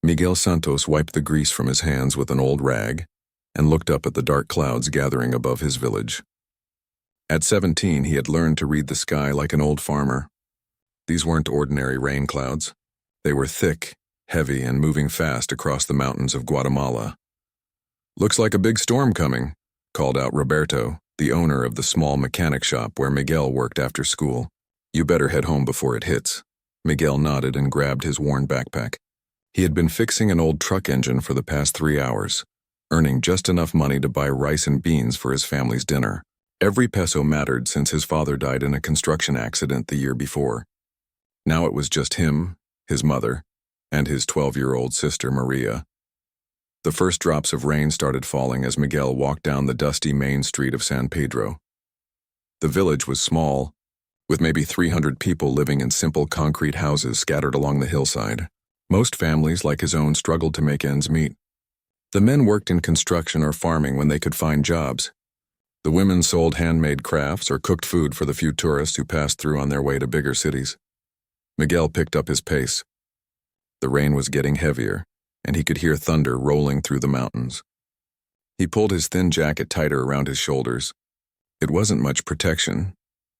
Miguel Santos wiped the grease from his hands with an old rag and looked up at the dark clouds gathering above his village. At 17, he had learned to read the sky like an old farmer. These weren't ordinary rain clouds. They were thick, heavy, and moving fast across the mountains of Guatemala. "Looks like a big storm coming," called out Roberto, the owner of the small mechanic shop where Miguel worked after school. "You better head home before it hits." Miguel nodded and grabbed his worn backpack. He had been fixing an old truck engine for the past 3 hours, earning just enough money to buy rice and beans for his family's dinner. Every peso mattered since his father died in a construction accident the year before. Now it was just him, his mother, and his 12-year-old sister Maria. The first drops of rain started falling as Miguel walked down the dusty main street of San Pedro. The village was small, with maybe 300 people living in simple concrete houses scattered along the hillside. Most families, like his own, struggled to make ends meet. The men worked in construction or farming when they could find jobs. The women sold handmade crafts or cooked food for the few tourists who passed through on their way to bigger cities. Miguel picked up his pace. The rain was getting heavier, and he could hear thunder rolling through the mountains. He pulled his thin jacket tighter around his shoulders. It wasn't much protection,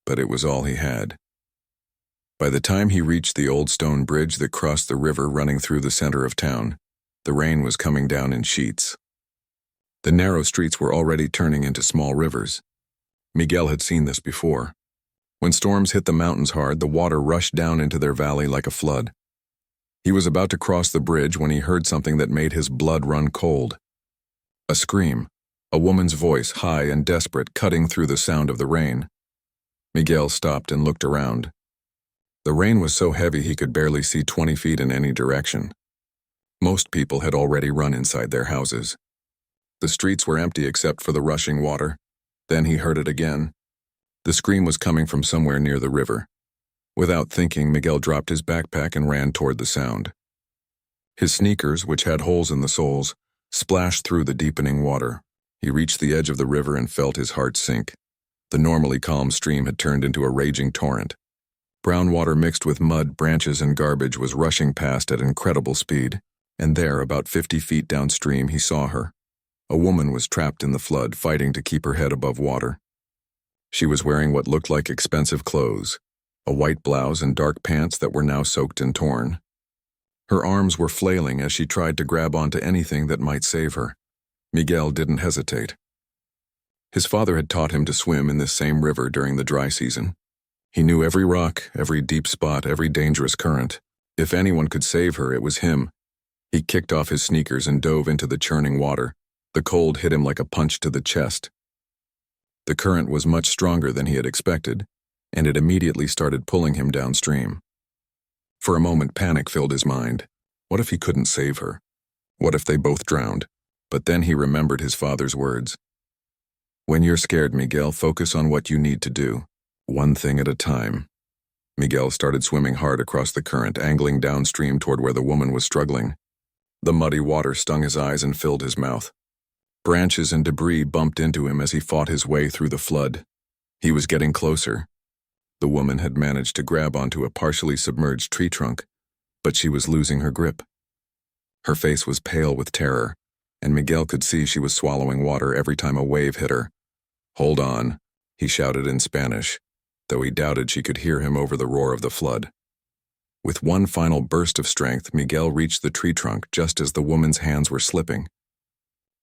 but it was all he had. By the time he reached the old stone bridge that crossed the river running through the center of town, the rain was coming down in sheets. The narrow streets were already turning into small rivers. Miguel had seen this before. When storms hit the mountains hard, the water rushed down into their valley like a flood. He was about to cross the bridge when he heard something that made his blood run cold. A scream, a woman's voice, high and desperate, cutting through the sound of the rain. Miguel stopped and looked around. The rain was so heavy he could barely see 20 feet in any direction. Most people had already run inside their houses. The streets were empty except for the rushing water. Then he heard it again. The scream was coming from somewhere near the river. Without thinking, Miguel dropped his backpack and ran toward the sound. His sneakers, which had holes in the soles, splashed through the deepening water. He reached the edge of the river and felt his heart sink. The normally calm stream had turned into a raging torrent. Brown water mixed with mud, branches, and garbage was rushing past at incredible speed. And there, about 50 feet downstream, he saw her. A woman was trapped in the flood, fighting to keep her head above water. She was wearing what looked like expensive clothes, a white blouse and dark pants that were now soaked and torn. Her arms were flailing as she tried to grab onto anything that might save her. Miguel didn't hesitate. His father had taught him to swim in this same river during the dry season. He knew every rock, every deep spot, every dangerous current. If anyone could save her, it was him. He kicked off his sneakers and dove into the churning water. The cold hit him like a punch to the chest. The current was much stronger than he had expected, and it immediately started pulling him downstream. For a moment, panic filled his mind. What if he couldn't save her? What if they both drowned? But then he remembered his father's words. "When you're scared, Miguel, focus on what you need to do. One thing at a time." Miguel started swimming hard across the current, angling downstream toward where the woman was struggling. The muddy water stung his eyes and filled his mouth. Branches and debris bumped into him as he fought his way through the flood. He was getting closer. The woman had managed to grab onto a partially submerged tree trunk, but she was losing her grip. Her face was pale with terror, and Miguel could see she was swallowing water every time a wave hit her. "Hold on," he shouted in Spanish, though he doubted she could hear him over the roar of the flood. With one final burst of strength, Miguel reached the tree trunk just as the woman's hands were slipping.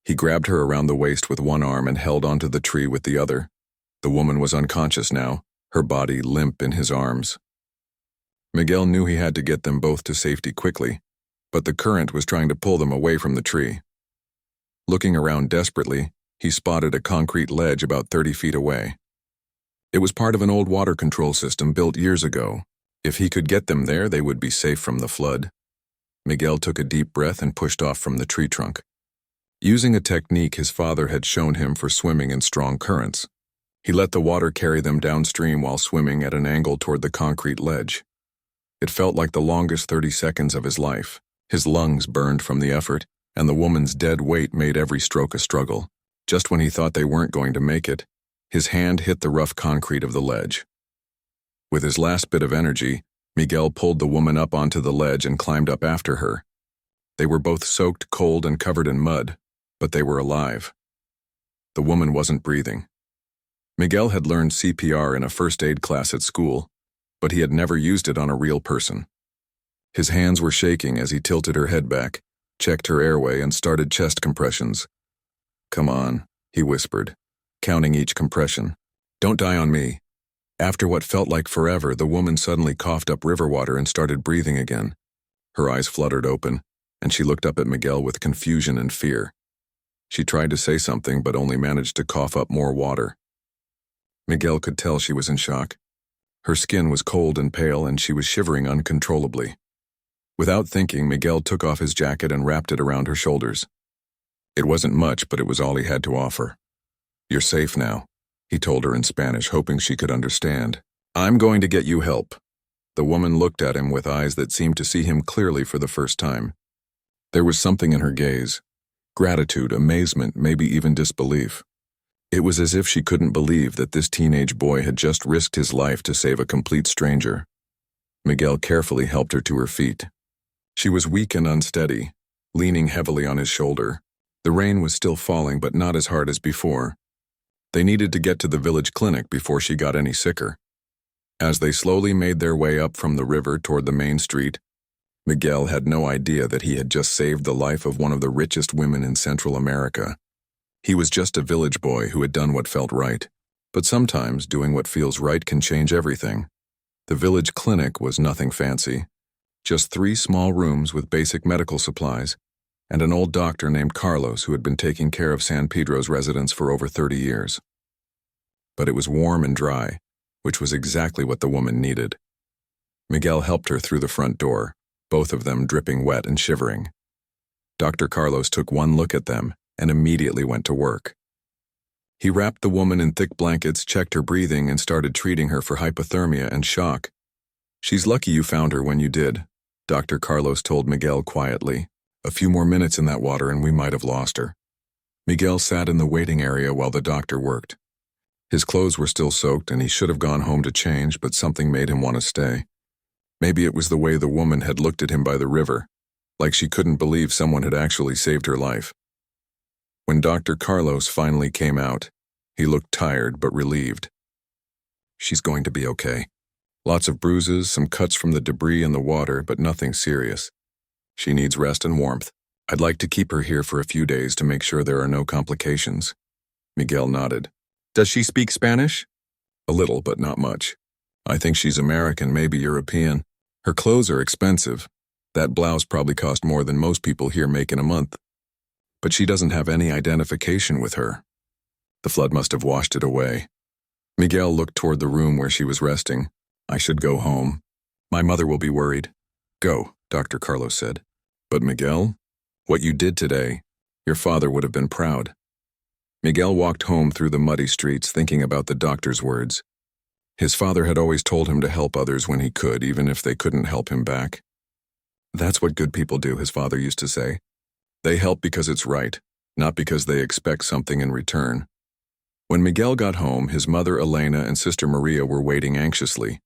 He grabbed her around the waist with one arm and held onto the tree with the other. The woman was unconscious now, her body limp in his arms. Miguel knew he had to get them both to safety quickly, but the current was trying to pull them away from the tree. Looking around desperately, he spotted a concrete ledge about 30 feet away. It was part of an old water control system built years ago. If he could get them there, they would be safe from the flood. Miguel took a deep breath and pushed off from the tree trunk. Using a technique his father had shown him for swimming in strong currents, he let the water carry them downstream while swimming at an angle toward the concrete ledge. It felt like the longest 30 seconds of his life. His lungs burned from the effort, and the woman's dead weight made every stroke a struggle. Just when he thought they weren't going to make it, his hand hit the rough concrete of the ledge. With his last bit of energy, Miguel pulled the woman up onto the ledge and climbed up after her. They were both soaked, cold, and covered in mud, but they were alive. The woman wasn't breathing. Miguel had learned CPR in a first aid class at school, but he had never used it on a real person. His hands were shaking as he tilted her head back, checked her airway, and started chest compressions. "Come on," he whispered, counting each compression. "Don't die on me." After what felt like forever, the woman suddenly coughed up river water and started breathing again. Her eyes fluttered open, and she looked up at Miguel with confusion and fear. She tried to say something, but only managed to cough up more water. Miguel could tell she was in shock. Her skin was cold and pale, and she was shivering uncontrollably. Without thinking, Miguel took off his jacket and wrapped it around her shoulders. It wasn't much, but it was all he had to offer. "You're safe now," he told her in Spanish, hoping she could understand. "I'm going to get you help." The woman looked at him with eyes that seemed to see him clearly for the first time. There was something in her gaze. Gratitude, amazement, maybe even disbelief. It was as if she couldn't believe that this teenage boy had just risked his life to save a complete stranger. Miguel carefully helped her to her feet. She was weak and unsteady, leaning heavily on his shoulder. The rain was still falling, but not as hard as before. They needed to get to the village clinic before she got any sicker. As they slowly made their way up from the river toward the main street, Miguel had no idea that he had just saved the life of one of the richest women in Central America. He was just a village boy who had done what felt right. But sometimes doing what feels right can change everything. The village clinic was nothing fancy. Just 3 small rooms with basic medical supplies, and an old doctor named Carlos who had been taking care of San Pedro's residents for over 30 years. But it was warm and dry, which was exactly what the woman needed. Miguel helped her through the front door, both of them dripping wet and shivering. Dr. Carlos took one look at them and immediately went to work. He wrapped the woman in thick blankets, checked her breathing, and started treating her for hypothermia and shock. "She's lucky you found her when you did," Dr. Carlos told Miguel quietly. "A few more minutes in that water and we might have lost her." Miguel sat in the waiting area while the doctor worked. His clothes were still soaked and he should have gone home to change, but something made him want to stay. Maybe it was the way the woman had looked at him by the river, like she couldn't believe someone had actually saved her life. When Dr. Carlos finally came out, he looked tired but relieved. "She's going to be okay. Lots of bruises, some cuts from the debris in the water, but nothing serious. She needs rest and warmth. I'd like to keep her here for a few days to make sure there are no complications." Miguel nodded. "Does she speak Spanish?" "A little, but not much. I think she's American, maybe European. Her clothes are expensive. That blouse probably cost more than most people here make in a month. But she doesn't have any identification with her. The flood must have washed it away." Miguel looked toward the room where she was resting. "I should go home. My mother will be worried." "Go," Dr. Carlos said. "But Miguel, what you did today, your father would have been proud." Miguel walked home through the muddy streets thinking about the doctor's words. His father had always told him to help others when he could, even if they couldn't help him back. "That's what good people do," his father used to say. "They help because it's right, not because they expect something in return." When Miguel got home, his mother Elena and sister Maria were waiting anxiously.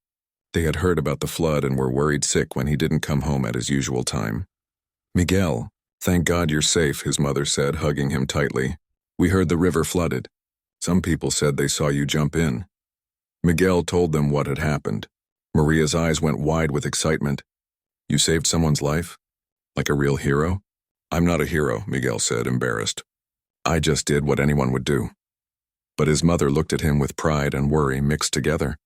They had heard about the flood and were worried sick when he didn't come home at his usual time. "Miguel, thank God you're safe," his mother said, hugging him tightly. "We heard the river flooded. Some people said they saw you jump in." Miguel told them what had happened. Maria's eyes went wide with excitement. "You saved someone's life? Like a real hero?" "I'm not a hero," Miguel said, embarrassed. "I just did what anyone would do." But his mother looked at him with pride and worry mixed together.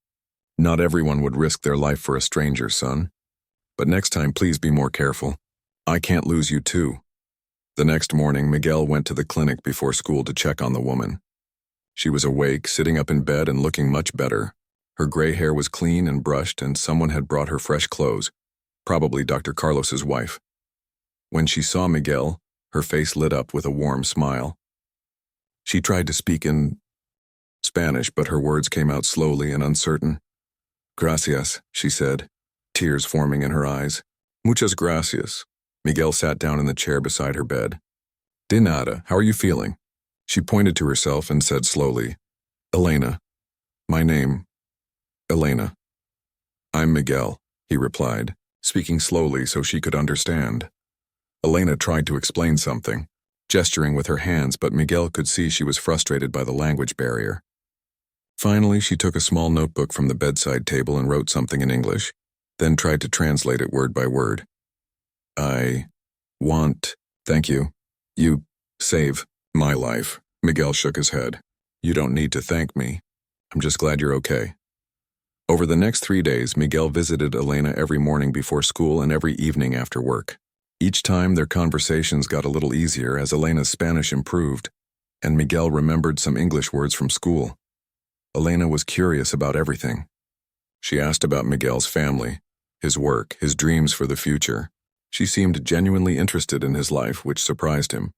"Not everyone would risk their life for a stranger, son. But next time, please be more careful. I can't lose you too." The next morning, Miguel went to the clinic before school to check on the woman. She was awake, sitting up in bed and looking much better. Her gray hair was clean and brushed, and someone had brought her fresh clothes, probably Dr. Carlos's wife. When she saw Miguel, her face lit up with a warm smile. She tried to speak in Spanish, but her words came out slowly and uncertain. "Gracias," she said, tears forming in her eyes. "Muchas gracias." Miguel sat down in the chair beside her bed. "De nada, how are you feeling?" She pointed to herself and said slowly, "Elena. My name, Elena." "I'm Miguel," he replied, speaking slowly so she could understand. Elena tried to explain something, gesturing with her hands, but Miguel could see she was frustrated by the language barrier. Finally, she took a small notebook from the bedside table and wrote something in English, then tried to translate it word by word. Thank you. You save my life. Miguel shook his head. You don't need to thank me. I'm just glad you're okay. Over the next 3 days, Miguel visited Elena every morning before school and every evening after work. Each time, their conversations got a little easier as Elena's Spanish improved, and Miguel remembered some English words from school. Elena was curious about everything. She asked about Miguel's family, his work, his dreams for the future. She seemed genuinely interested in his life, which surprised him.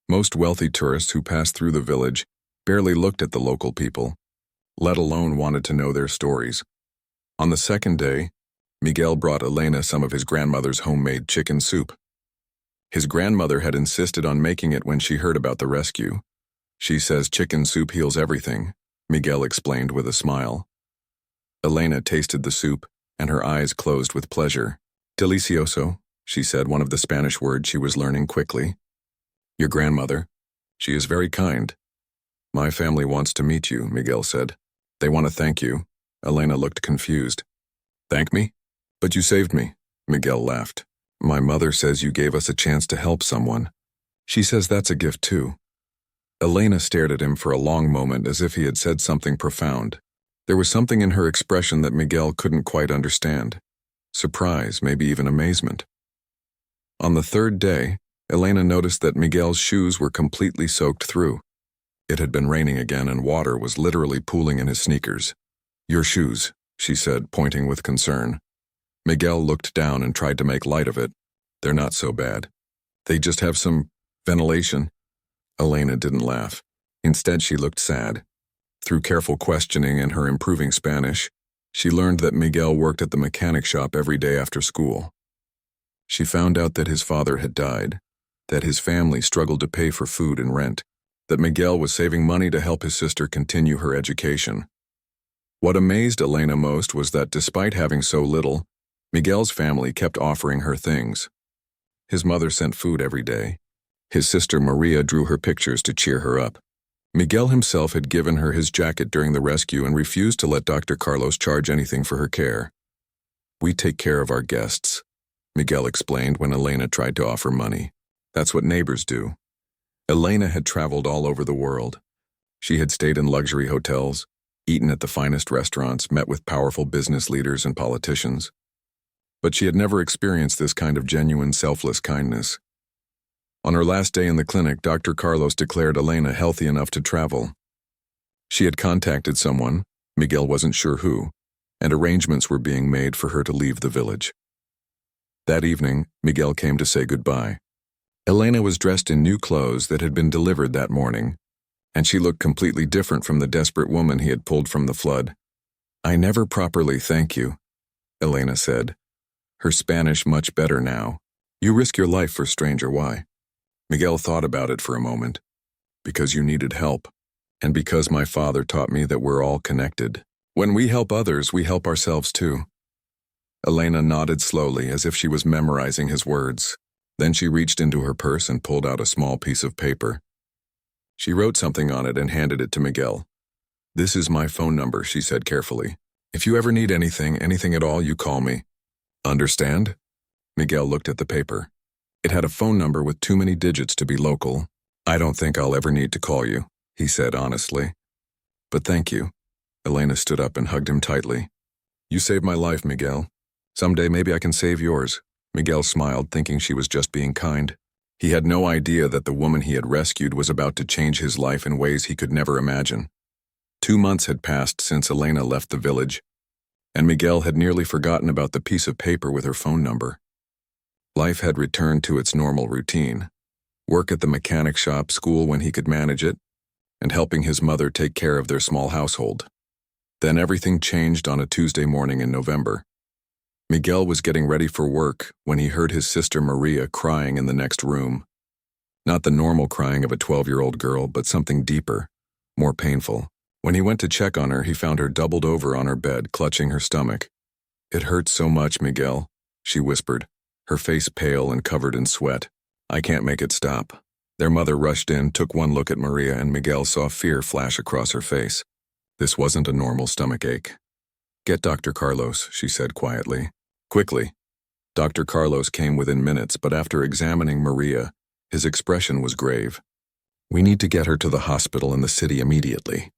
Most wealthy tourists who passed through the village barely looked at the local people, let alone wanted to know their stories. On the second day, Miguel brought Elena some of his grandmother's homemade chicken soup. His grandmother had insisted on making it when she heard about the rescue. She says chicken soup heals everything, Miguel explained with a smile. Elena tasted the soup, and her eyes closed with pleasure. Delicioso, she said, one of the Spanish words she was learning quickly. Your grandmother? She is very kind. My family wants to meet you, Miguel said. They want to thank you. Elena looked confused. Thank me? But you saved me, Miguel laughed. My mother says you gave us a chance to help someone. She says that's a gift too. Elena stared at him for a long moment as if he had said something profound. There was something in her expression that Miguel couldn't quite understand. Surprise, maybe even amazement. On the third day, Elena noticed that Miguel's shoes were completely soaked through. It had been raining again and water was literally pooling in his sneakers. Your shoes, she said, pointing with concern. Miguel looked down and tried to make light of it. They're not so bad. They just have some ventilation. Elena didn't laugh. Instead, she looked sad. Through careful questioning and her improving Spanish, she learned that Miguel worked at the mechanic shop every day after school. She found out that his father had died, that his family struggled to pay for food and rent, that Miguel was saving money to help his sister continue her education. What amazed Elena most was that despite having so little, Miguel's family kept offering her things. His mother sent food every day. His sister Maria drew her pictures to cheer her up. Miguel himself had given her his jacket during the rescue and refused to let Dr. Carlos charge anything for her care. We take care of our guests, Miguel explained when Elena tried to offer money. That's what neighbors do. Elena had traveled all over the world. She had stayed in luxury hotels, eaten at the finest restaurants, met with powerful business leaders and politicians. But she had never experienced this kind of genuine, selfless kindness. On her last day in the clinic, Dr. Carlos declared Elena healthy enough to travel. She had contacted someone, Miguel wasn't sure who, and arrangements were being made for her to leave the village. That evening, Miguel came to say goodbye. Elena was dressed in new clothes that had been delivered that morning, and she looked completely different from the desperate woman he had pulled from the flood. I never properly thank you, Elena said, her Spanish much better now. You risk your life for stranger. Why? Miguel thought about it for a moment. Because you needed help, and because my father taught me that we're all connected. When we help others, we help ourselves too. Elena nodded slowly as if she was memorizing his words. Then she reached into her purse and pulled out a small piece of paper. She wrote something on it and handed it to Miguel. This is my phone number, she said carefully. If you ever need anything at all, you call me. Understand? Miguel looked at the paper. It had a phone number with too many digits to be local. I don't think I'll ever need to call you, he said honestly. But thank you. Elena stood up and hugged him tightly. You saved my life, Miguel. Someday maybe I can save yours. Miguel smiled, thinking she was just being kind. He had no idea that the woman he had rescued was about to change his life in ways he could never imagine. 2 months had passed since Elena left the village, and Miguel had nearly forgotten about the piece of paper with her phone number. Life had returned to its normal routine. Work at the mechanic shop, school when he could manage it, and helping his mother take care of their small household. Then everything changed on a Tuesday morning in November. Miguel was getting ready for work when he heard his sister Maria crying in the next room. Not the normal crying of a 12-year-old girl, but something deeper, more painful. When he went to check on her, he found her doubled over on her bed, clutching her stomach. It hurt so much, Miguel, she whispered, her face pale and covered in sweat. "I can't make it stop." Their mother rushed in, took one look at Maria, and Miguel saw fear flash across her face. This wasn't a normal stomach ache. "Get Dr. Carlos," she said quietly. "Quickly." Dr. Carlos came within minutes, but after examining Maria, his expression was grave. "We need to get her to the hospital in the city immediately.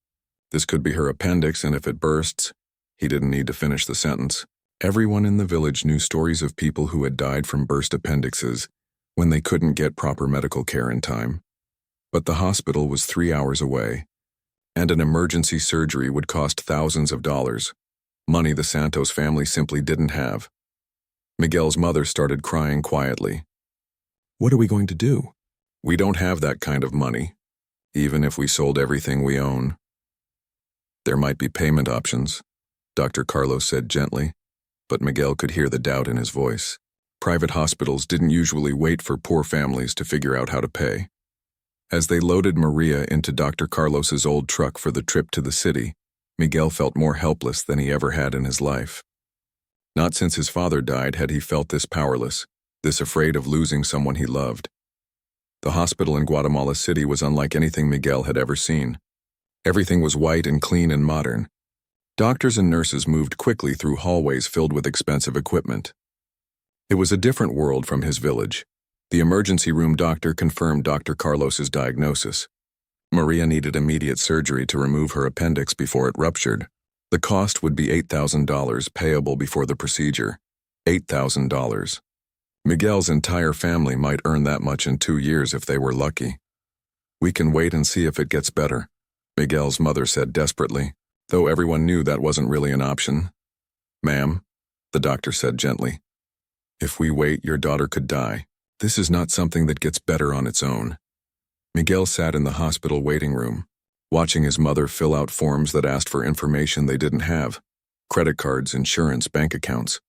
This could be her appendix, and if it bursts..." He didn't need to finish the sentence. Everyone in the village knew stories of people who had died from burst appendixes when they couldn't get proper medical care in time. But the hospital was 3 hours away, and an emergency surgery would cost thousands of dollars, money the Santos family simply didn't have. Miguel's mother started crying quietly. "What are we going to do? We don't have that kind of money, even if we sold everything we own." "There might be payment options," Dr. Carlos said gently, but Miguel could hear the doubt in his voice. Private hospitals didn't usually wait for poor families to figure out how to pay. As they loaded Maria into Dr. Carlos's old truck for the trip to the city, Miguel felt more helpless than he ever had in his life. Not since his father died had he felt this powerless, this afraid of losing someone he loved. The hospital in Guatemala City was unlike anything Miguel had ever seen. Everything was white and clean and modern. Doctors and nurses moved quickly through hallways filled with expensive equipment. It was a different world from his village. The emergency room doctor confirmed Dr. Carlos's diagnosis. Maria needed immediate surgery to remove her appendix before it ruptured. The cost would be $8,000 payable before the procedure. $8,000. Miguel's entire family might earn that much in 2 years if they were lucky. "We can wait and see if it gets better," Miguel's mother said desperately, though everyone knew that wasn't really an option. "Ma'am," the doctor said gently, "if we wait, your daughter could die. This is not something that gets better on its own." Miguel sat in the hospital waiting room, watching his mother fill out forms that asked for information they didn't have: credit cards, insurance, bank accounts.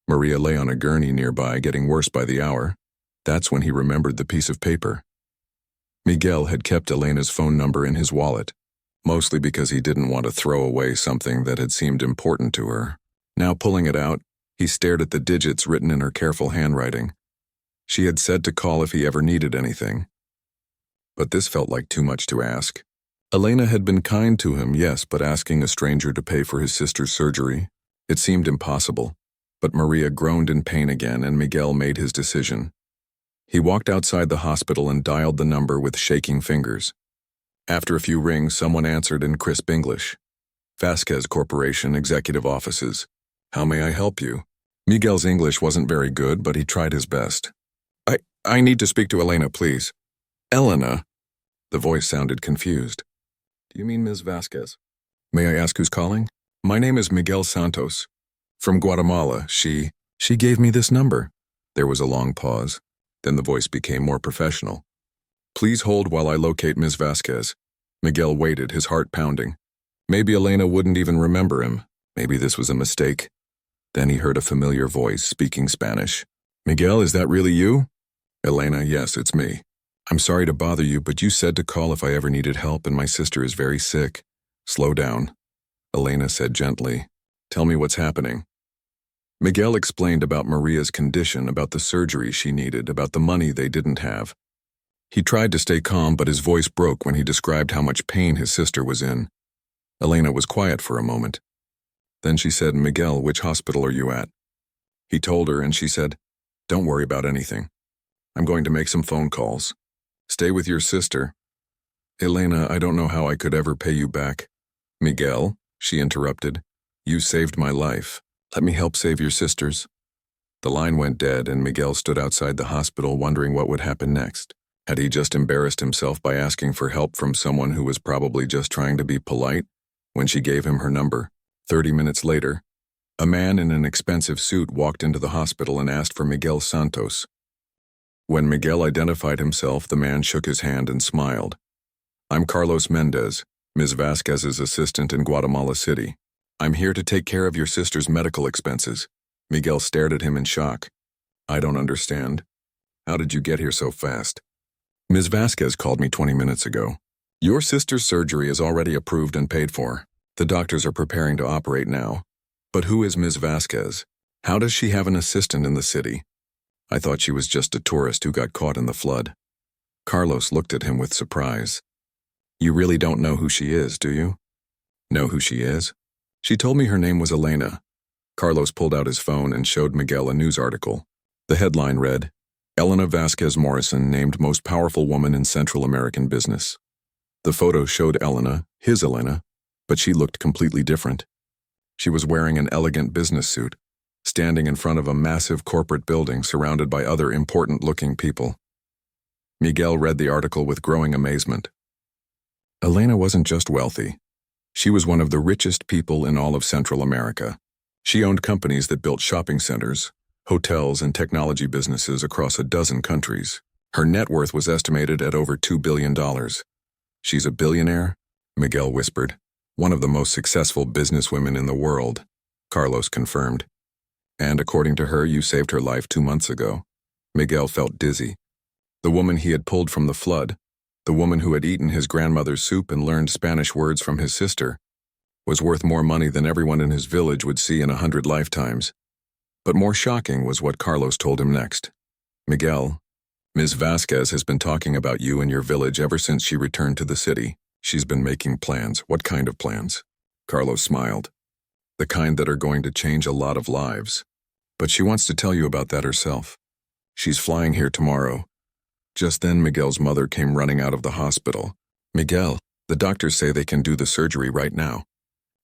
Maria lay on a gurney nearby, getting worse by the hour. That's when he remembered the piece of paper. Miguel had kept Elena's phone number in his wallet, mostly because he didn't want to throw away something that had seemed important to her. Now pulling it out, he stared at the digits written in her careful handwriting. She had said to call if he ever needed anything. But this felt like too much to ask. Elena had been kind to him, yes, but asking a stranger to pay for his sister's surgery? It seemed impossible. But Maria groaned in pain again, and Miguel made his decision. He walked outside the hospital and dialed the number with shaking fingers. After a few rings, someone answered in crisp English. "Vasquez Corporation, Executive Offices. How may I help you?" Miguel's English wasn't very good, but he tried his best. I need to speak to Elena, please." "Elena?" The voice sounded confused. "Do you mean Ms. Vasquez?" "May I ask who's calling?" "My name is Miguel Santos. From Guatemala. She gave me this number." There was a long pause. Then the voice became more professional. "Please hold while I locate Ms. Vasquez." Miguel waited, his heart pounding. Maybe Elena wouldn't even remember him. Maybe this was a mistake. Then he heard a familiar voice speaking Spanish. "Miguel, is that really you?" "Elena, yes, it's me. I'm sorry to bother you, but you said to call if I ever needed help, and my sister is very sick." "Slow down," Elena said gently. "Tell me what's happening." Miguel explained about Maria's condition, about the surgery she needed, about the money they didn't have. He tried to stay calm, but his voice broke when he described how much pain his sister was in. Elena was quiet for a moment. Then she said, "Miguel, which hospital are you at?" He told her, and she said, "Don't worry about anything. I'm going to make some phone calls. Stay with your sister." "Elena, I don't know how I could ever pay you back." "Miguel," she interrupted, "you saved my life. Let me help save your sister's." The line went dead, and Miguel stood outside the hospital wondering what would happen next. Had he just embarrassed himself by asking for help from someone who was probably just trying to be polite when she gave him her number? 30 minutes later, a man in an expensive suit walked into the hospital and asked for Miguel Santos. When Miguel identified himself, the man shook his hand and smiled. "I'm Carlos Mendez, Ms. Vasquez's assistant in Guatemala City. I'm here to take care of your sister's medical expenses." Miguel stared at him in shock. "I don't understand. How did you get here so fast?" "Ms. Vasquez called me 20 minutes ago. Your sister's surgery is already approved and paid for. The doctors are preparing to operate now. But who is Ms. Vasquez? How does she have an assistant in the city?" I thought she was just a tourist who got caught in the flood. Carlos looked at him with surprise. You really don't know who she is, do you? Know who she is? She told me her name was Elena. Carlos pulled out his phone and showed Miguel a news article. The headline read, Elena Vasquez Morrison named most powerful woman in Central American business. The photo showed Elena, his Elena, but she looked completely different. She was wearing an elegant business suit, standing in front of a massive corporate building surrounded by other important-looking people. Miguel read the article with growing amazement. Elena wasn't just wealthy. She was one of the richest people in all of Central America. She owned companies that built shopping centers, hotels, and technology businesses across a dozen countries. Her net worth was estimated at over $2 billion. She's a billionaire, Miguel whispered. One of the most successful businesswomen in the world, Carlos confirmed. And according to her, you saved her life 2 months ago. Miguel felt dizzy. The woman he had pulled from the flood, the woman who had eaten his grandmother's soup and learned Spanish words from his sister, was worth more money than everyone in his village would see in 100 lifetimes. But more shocking was what Carlos told him next. Miguel, Ms. Vasquez has been talking about you and your village ever since she returned to the city. She's been making plans. What kind of plans? Carlos smiled. The kind that are going to change a lot of lives. But she wants to tell you about that herself. She's flying here tomorrow. Just then Miguel's mother came running out of the hospital. Miguel, the doctors say they can do the surgery right now.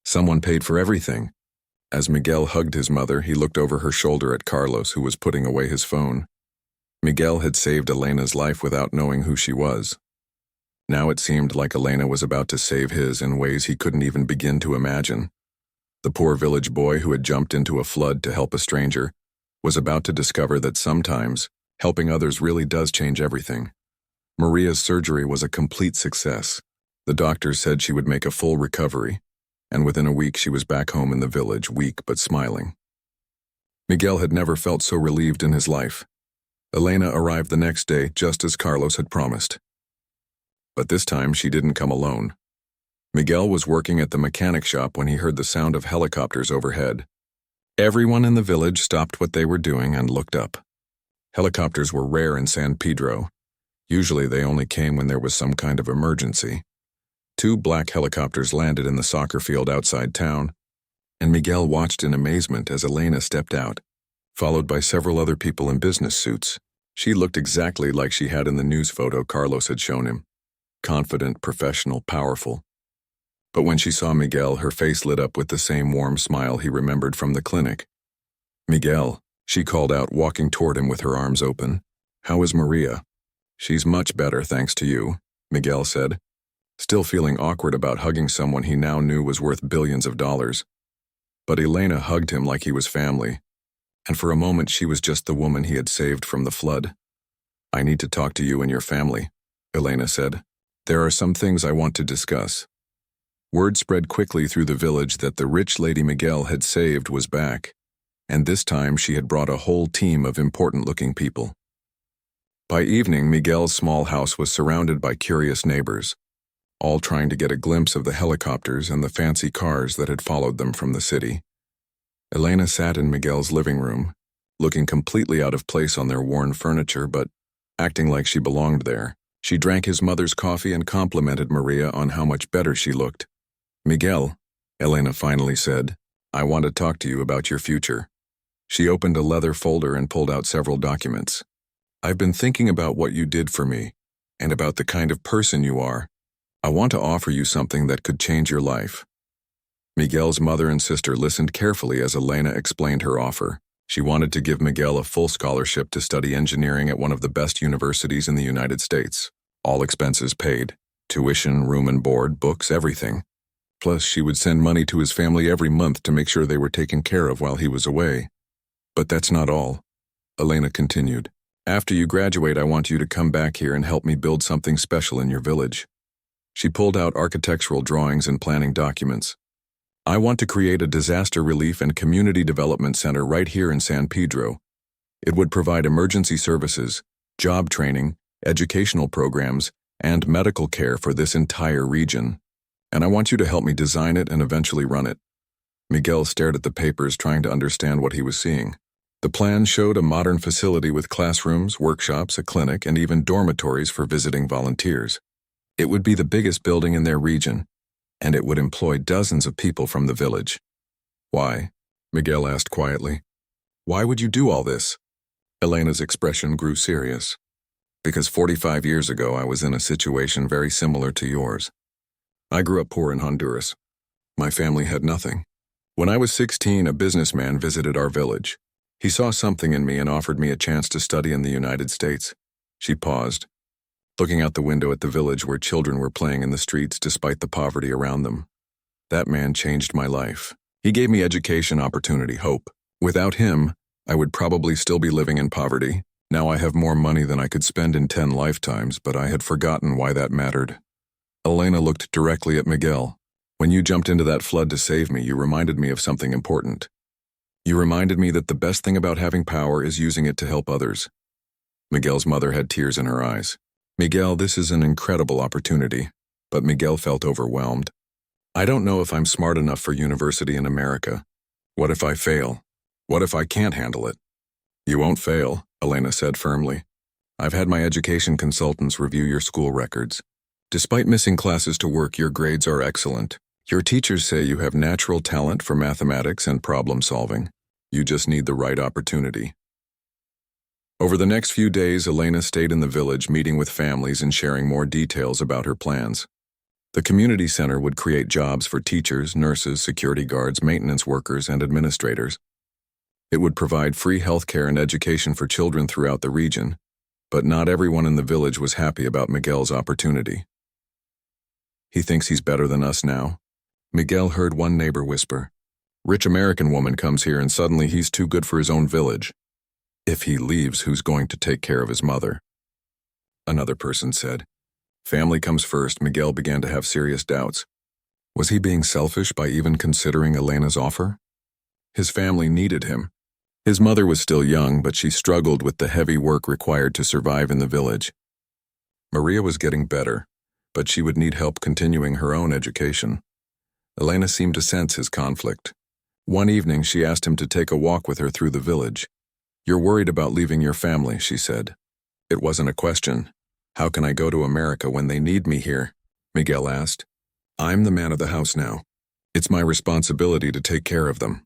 Someone paid for everything. As Miguel hugged his mother, he looked over her shoulder at Carlos, who was putting away his phone. Miguel had saved Elena's life without knowing who she was. Now it seemed like Elena was about to save his in ways he couldn't even begin to imagine. The poor village boy who had jumped into a flood to help a stranger was about to discover that sometimes helping others really does change everything. Maria's surgery was a complete success. The doctors said she would make a full recovery, and within a week she was back home in the village, weak but smiling. Miguel had never felt so relieved in his life. Elena arrived the next day just as Carlos had promised. But this time she didn't come alone. Miguel was working at the mechanic shop when he heard the sound of helicopters overhead. Everyone in the village stopped what they were doing and looked up. Helicopters were rare in San Pedro. Usually they only came when there was some kind of emergency. 2 black helicopters landed in the soccer field outside town, and Miguel watched in amazement as Elena stepped out, followed by several other people in business suits. She looked exactly like she had in the news photo Carlos had shown him. Confident, professional, powerful. But when she saw Miguel, her face lit up with the same warm smile he remembered from the clinic. Miguel, she called out, walking toward him with her arms open. How is Maria? She's much better, thanks to you, Miguel said, still feeling awkward about hugging someone he now knew was worth billions of dollars. But Elena hugged him like he was family, and for a moment she was just the woman he had saved from the flood. I need to talk to you and your family, Elena said. There are some things I want to discuss. Word spread quickly through the village that the rich lady Miguel had saved was back, and this time she had brought a whole team of important-looking people. By evening, Miguel's small house was surrounded by curious neighbors, all trying to get a glimpse of the helicopters and the fancy cars that had followed them from the city. Elena sat in Miguel's living room, looking completely out of place on their worn furniture, but acting like she belonged there. She drank his mother's coffee and complimented Maria on how much better she looked. Miguel, Elena finally said, I want to talk to you about your future. She opened a leather folder and pulled out several documents. I've been thinking about what you did for me, and about the kind of person you are. I want to offer you something that could change your life. Miguel's mother and sister listened carefully as Elena explained her offer. She wanted to give Miguel a full scholarship to study engineering at one of the best universities in the United States. All expenses paid. Tuition, room and board, books, everything. Plus, she would send money to his family every month to make sure they were taken care of while he was away. But that's not all, Elena continued. After you graduate, I want you to come back here and help me build something special in your village. She pulled out architectural drawings and planning documents. I want to create a disaster relief and community development center right here in San Pedro. It would provide emergency services, job training, educational programs, and medical care for this entire region. And I want you to help me design it and eventually run it. Miguel stared at the papers, trying to understand what he was seeing. The plan showed a modern facility with classrooms, workshops, a clinic, and even dormitories for visiting volunteers. It would be the biggest building in their region, and it would employ dozens of people from the village. Why? Miguel asked quietly. Why would you do all this? Elena's expression grew serious. Because 45 years ago I was in a situation very similar to yours. I grew up poor in Honduras. My family had nothing. When I was 16, a businessman visited our village. He saw something in me and offered me a chance to study in the United States. She paused, looking out the window at the village where children were playing in the streets despite the poverty around them. That man changed my life. He gave me education, opportunity, hope. Without him, I would probably still be living in poverty. Now I have more money than I could spend in 10 lifetimes, but I had forgotten why that mattered. Elena looked directly at Miguel. When you jumped into that flood to save me, you reminded me of something important. You reminded me that the best thing about having power is using it to help others. Miguel's mother had tears in her eyes. Miguel, this is an incredible opportunity, but Miguel felt overwhelmed. I don't know if I'm smart enough for university in America. What if I fail? What if I can't handle it? You won't fail, Elena said firmly. I've had my education consultants review your school records. Despite missing classes to work, your grades are excellent. Your teachers say you have natural talent for mathematics and problem solving. You just need the right opportunity. Over the next few days, Elena stayed in the village, meeting with families and sharing more details about her plans. The community center would create jobs for teachers, nurses, security guards, maintenance workers, and administrators. It would provide free health care and education for children throughout the region, but not everyone in the village was happy about Miguel's opportunity. He thinks he's better than us now, Miguel heard one neighbor whisper. Rich American woman comes here and suddenly he's too good for his own village. If he leaves, who's going to take care of his mother? Another person said. Family comes first. Miguel began to have serious doubts. Was he being selfish by even considering Elena's offer? His family needed him. His mother was still young, but she struggled with the heavy work required to survive in the village. Maria was getting better, but she would need help continuing her own education. Elena seemed to sense his conflict. One evening, she asked him to take a walk with her through the village. You're worried about leaving your family, she said. It wasn't a question. How can I go to America when they need me here? Miguel asked. I'm the man of the house now. It's my responsibility to take care of them.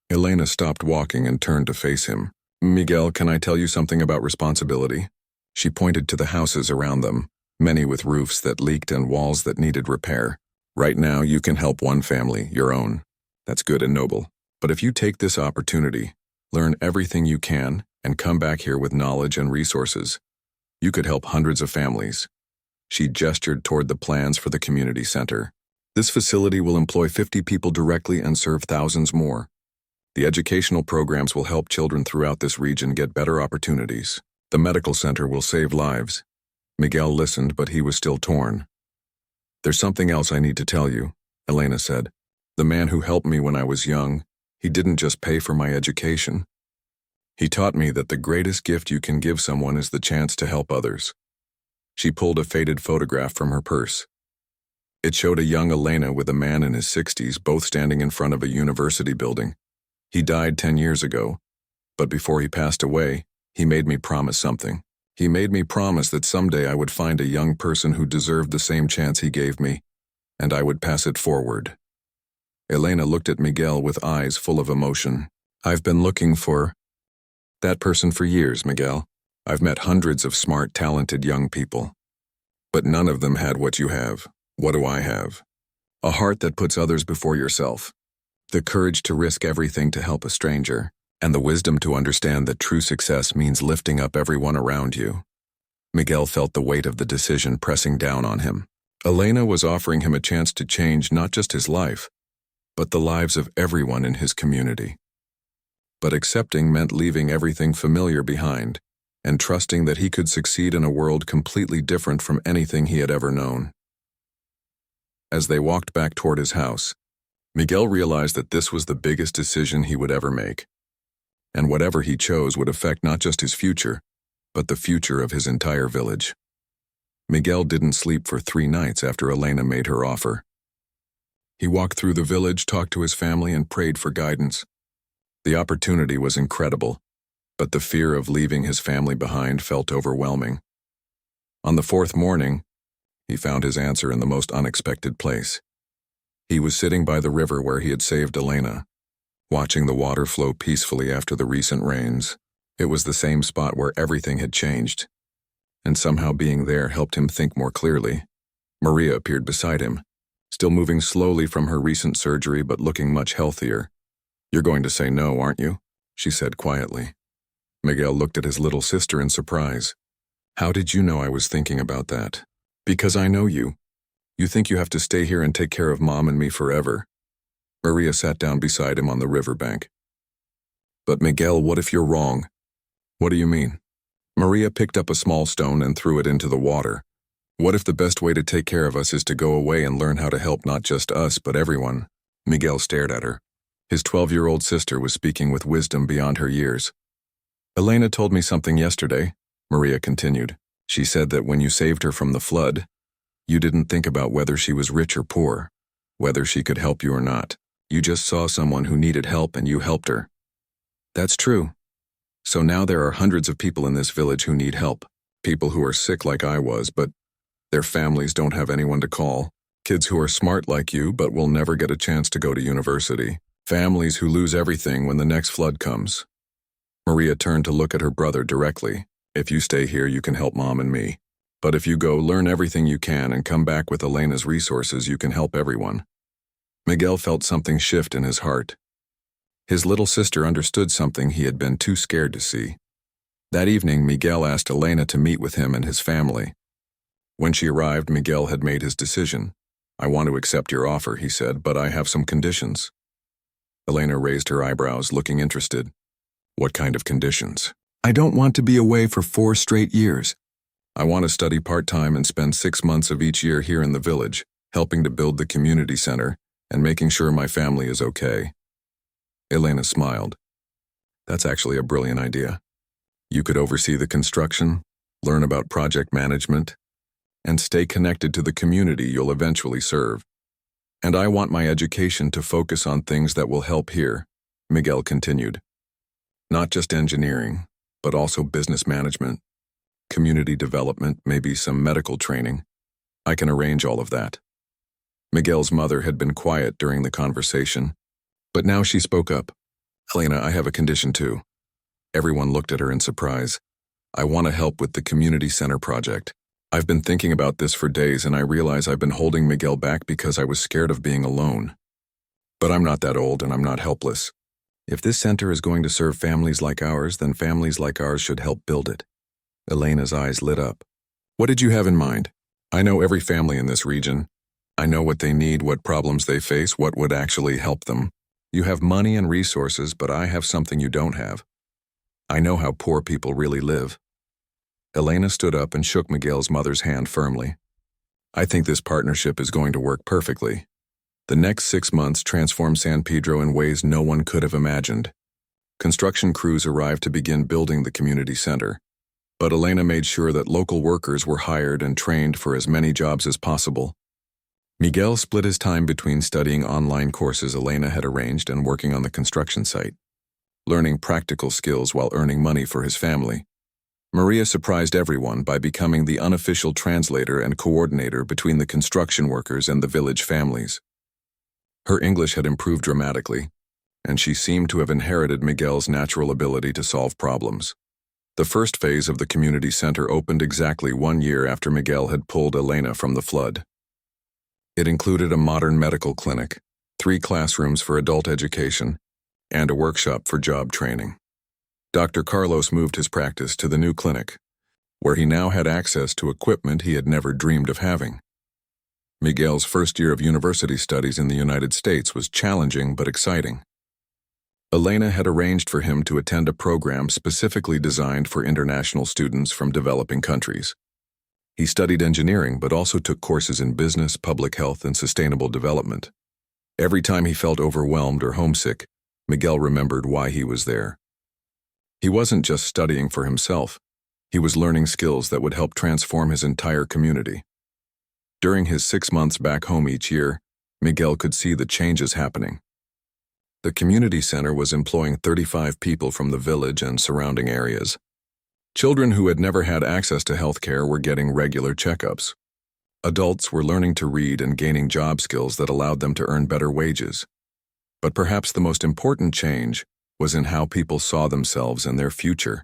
Elena stopped walking and turned to face him. Miguel, can I tell you something about responsibility? She pointed to the houses around them, many with roofs that leaked and walls that needed repair. Right now, you can help one family, your own. That's good and noble. But if you take this opportunity, learn everything you can, and come back here with knowledge and resources, you could help hundreds of families. She gestured toward the plans for the community center. This facility will employ 50 people directly and serve thousands more. The educational programs will help children throughout this region get better opportunities. The medical center will save lives. Miguel listened, but he was still torn. There's something else I need to tell you, Elena said. The man who helped me when I was young, he didn't just pay for my education. He taught me that the greatest gift you can give someone is the chance to help others. She pulled a faded photograph from her purse. It showed a young Elena with a man in his 60s, both standing in front of a university building. He died 10 years ago, but before he passed away, he made me promise something. He made me promise that someday I would find a young person who deserved the same chance he gave me, and I would pass it forward. Elena looked at Miguel with eyes full of emotion. I've been looking for that person for years, Miguel. I've met hundreds of smart, talented young people. But none of them had what you have. What do I have? A heart that puts others before yourself. The courage to risk everything to help a stranger. And the wisdom to understand that true success means lifting up everyone around you. Miguel felt the weight of the decision pressing down on him. Elena was offering him a chance to change not just his life, but the lives of everyone in his community. But accepting meant leaving everything familiar behind and trusting that he could succeed in a world completely different from anything he had ever known. As they walked back toward his house, Miguel realized that this was the biggest decision he would ever make. And whatever he chose would affect not just his future, but the future of his entire village. Miguel didn't sleep for 3 nights after Elena made her offer. He walked through the village, talked to his family, and prayed for guidance. The opportunity was incredible, but the fear of leaving his family behind felt overwhelming. On the fourth morning, he found his answer in the most unexpected place. He was sitting by the river where he had saved Elena, watching the water flow peacefully after the recent rains. It was the same spot where everything had changed, and somehow being there helped him think more clearly. Maria appeared beside him, still moving slowly from her recent surgery but looking much healthier. "You're going to say no, aren't you?" she said quietly. Miguel looked at his little sister in surprise. "How did you know I was thinking about that?" "Because I know you. You think you have to stay here and take care of Mom and me forever." Maria sat down beside him on the riverbank. "But Miguel, what if you're wrong?" "What do you mean?" Maria picked up a small stone and threw it into the water. "What if the best way to take care of us is to go away and learn how to help not just us but everyone?" Miguel stared at her. His 12-year-old sister was speaking with wisdom beyond her years. "Elena told me something yesterday," Maria continued. "She said that when you saved her from the flood, you didn't think about whether she was rich or poor, whether she could help you or not. You just saw someone who needed help and you helped her." "That's true. So now there are hundreds of people in this village who need help. People who are sick like I was, but their families don't have anyone to call. Kids who are smart like you but will never get a chance to go to university. Families who lose everything when the next flood comes." Maria turned to look at her brother directly. "If you stay here, you can help Mom and me. But if you go, learn everything you can and come back with Elena's resources, you can help everyone." Miguel felt something shift in his heart. His little sister understood something he had been too scared to see. That evening, Miguel asked Elena to meet with him and his family. When she arrived, Miguel had made his decision. "I want to accept your offer," he said, "but I have some conditions." Elena raised her eyebrows, looking interested. "What kind of conditions?" "I don't want to be away for 4 straight years. I want to study part-time and spend 6 months of each year here in the village, helping to build the community center and making sure my family is okay." Elena smiled. "That's actually a brilliant idea. You could oversee the construction, learn about project management, and stay connected to the community you'll eventually serve. And I want my education to focus on things that will help here," Miguel continued. "Not just engineering, but also business management, community development, maybe some medical training. I can arrange all of that." Miguel's mother had been quiet during the conversation, but now she spoke up. "Elena, I have a condition too." Everyone looked at her in surprise. "I want to help with the community center project. I've been thinking about this for days and I realize I've been holding Miguel back because I was scared of being alone. But I'm not that old and I'm not helpless. If this center is going to serve families like ours, then families like ours should help build it." Elena's eyes lit up. "What did you have in mind?" "I know every family in this region. I know what they need, what problems they face, what would actually help them. You have money and resources, but I have something you don't have. I know how poor people really live." Elena stood up and shook Miguel's mother's hand firmly. "I think this partnership is going to work perfectly. The next 6 months transformed San Pedro in ways no one could have imagined. Construction crews arrived to begin building the community center, but Elena made sure that local workers were hired and trained for as many jobs as possible. Miguel split his time between studying online courses Elena had arranged and working on the construction site, learning practical skills while earning money for his family. Maria surprised everyone by becoming the unofficial translator and coordinator between the construction workers and the village families. Her English had improved dramatically, and she seemed to have inherited Miguel's natural ability to solve problems. The first phase of the community center opened exactly 1 year after Miguel had pulled Elena from the flood. It included a modern medical clinic, 3 classrooms for adult education, and a workshop for job training. Dr. Carlos moved his practice to the new clinic, where he now had access to equipment he had never dreamed of having. Miguel's first year of university studies in the United States was challenging but exciting. Elena had arranged for him to attend a program specifically designed for international students from developing countries. He studied engineering but also took courses in business, public health, and sustainable development. Every time he felt overwhelmed or homesick, Miguel remembered why he was there. He wasn't just studying for himself. He was learning skills that would help transform his entire community. During his 6 months back home each year, Miguel could see the changes happening. The community center was employing 35 people from the village and surrounding areas. Children who had never had access to health care were getting regular checkups. Adults were learning to read and gaining job skills that allowed them to earn better wages. But perhaps the most important change was in how people saw themselves and their future.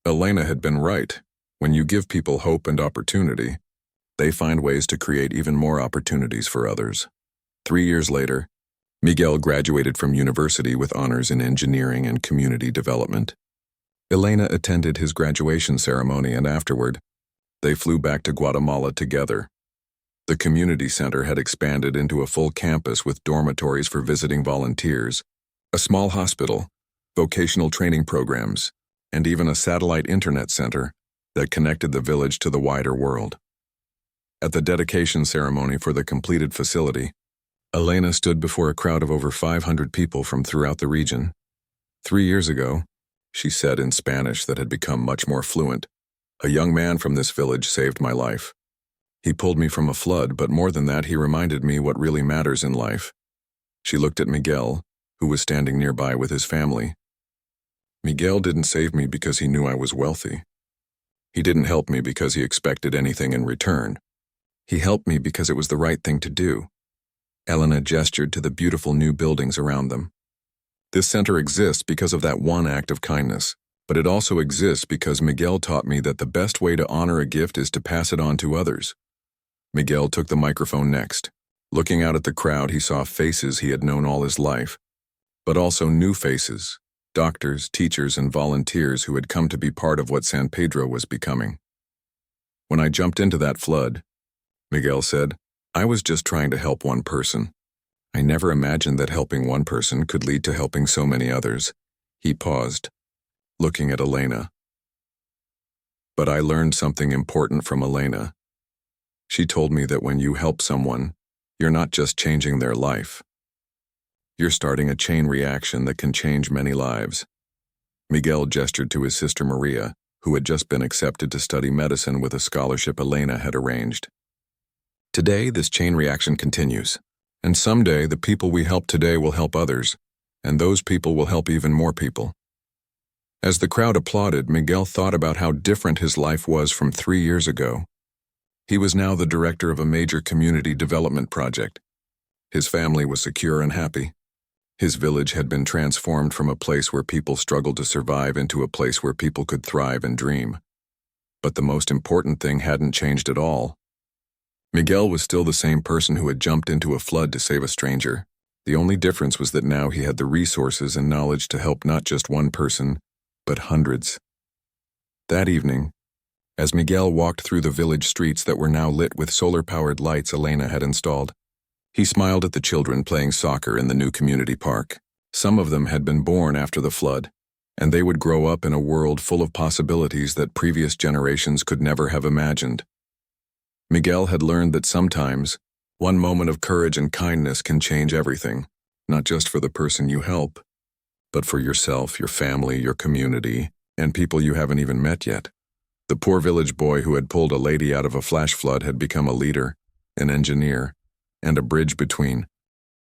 Elena had been right. When you give people hope and opportunity, they find ways to create even more opportunities for others. 3 years later, Miguel graduated from university with honors in engineering and community development. Elena attended his graduation ceremony, and afterward, they flew back to Guatemala together. The community center had expanded into a full campus with dormitories for visiting volunteers, a small hospital, vocational training programs, and even a satellite internet center that connected the village to the wider world. At the dedication ceremony for the completed facility, Elena stood before a crowd of over 500 people from throughout the region. 3 years ago, she said in Spanish that had become much more fluent, "A young man from this village saved my life. He pulled me from a flood, but more than that, he reminded me what really matters in life." She looked at Miguel, who was standing nearby with his family. "Miguel didn't save me because he knew I was wealthy. He didn't help me because he expected anything in return. He helped me because it was the right thing to do." Elena gestured to the beautiful new buildings around them. "This center exists because of that one act of kindness, but it also exists because Miguel taught me that the best way to honor a gift is to pass it on to others." Miguel took the microphone next. Looking out at the crowd, he saw faces he had known all his life, but also new faces, doctors, teachers, and volunteers who had come to be part of what San Pedro was becoming. "When I jumped into that flood," Miguel said, "I was just trying to help one person. I never imagined that helping one person could lead to helping so many others." He paused, looking at Elena. "But I learned something important from Elena. She told me that when you help someone, you're not just changing their life. You're starting a chain reaction that can change many lives." Miguel gestured to his sister Maria, who had just been accepted to study medicine with a scholarship Elena had arranged. "Today, this chain reaction continues, and someday the people we help today will help others, and those people will help even more people." As the crowd applauded, Miguel thought about how different his life was from 3 years ago. He was now the director of a major community development project. His family was secure and happy. His village had been transformed from a place where people struggled to survive into a place where people could thrive and dream. But the most important thing hadn't changed at all. Miguel was still the same person who had jumped into a flood to save a stranger. The only difference was that now he had the resources and knowledge to help not just one person, but hundreds. That evening, as Miguel walked through the village streets that were now lit with solar-powered lights Elena had installed, he smiled at the children playing soccer in the new community park. Some of them had been born after the flood, and they would grow up in a world full of possibilities that previous generations could never have imagined. Miguel had learned that sometimes, one moment of courage and kindness can change everything, not just for the person you help, but for yourself, your family, your community, and people you haven't even met yet. The poor village boy who had pulled a lady out of a flash flood had become a leader, an engineer, and a bridge between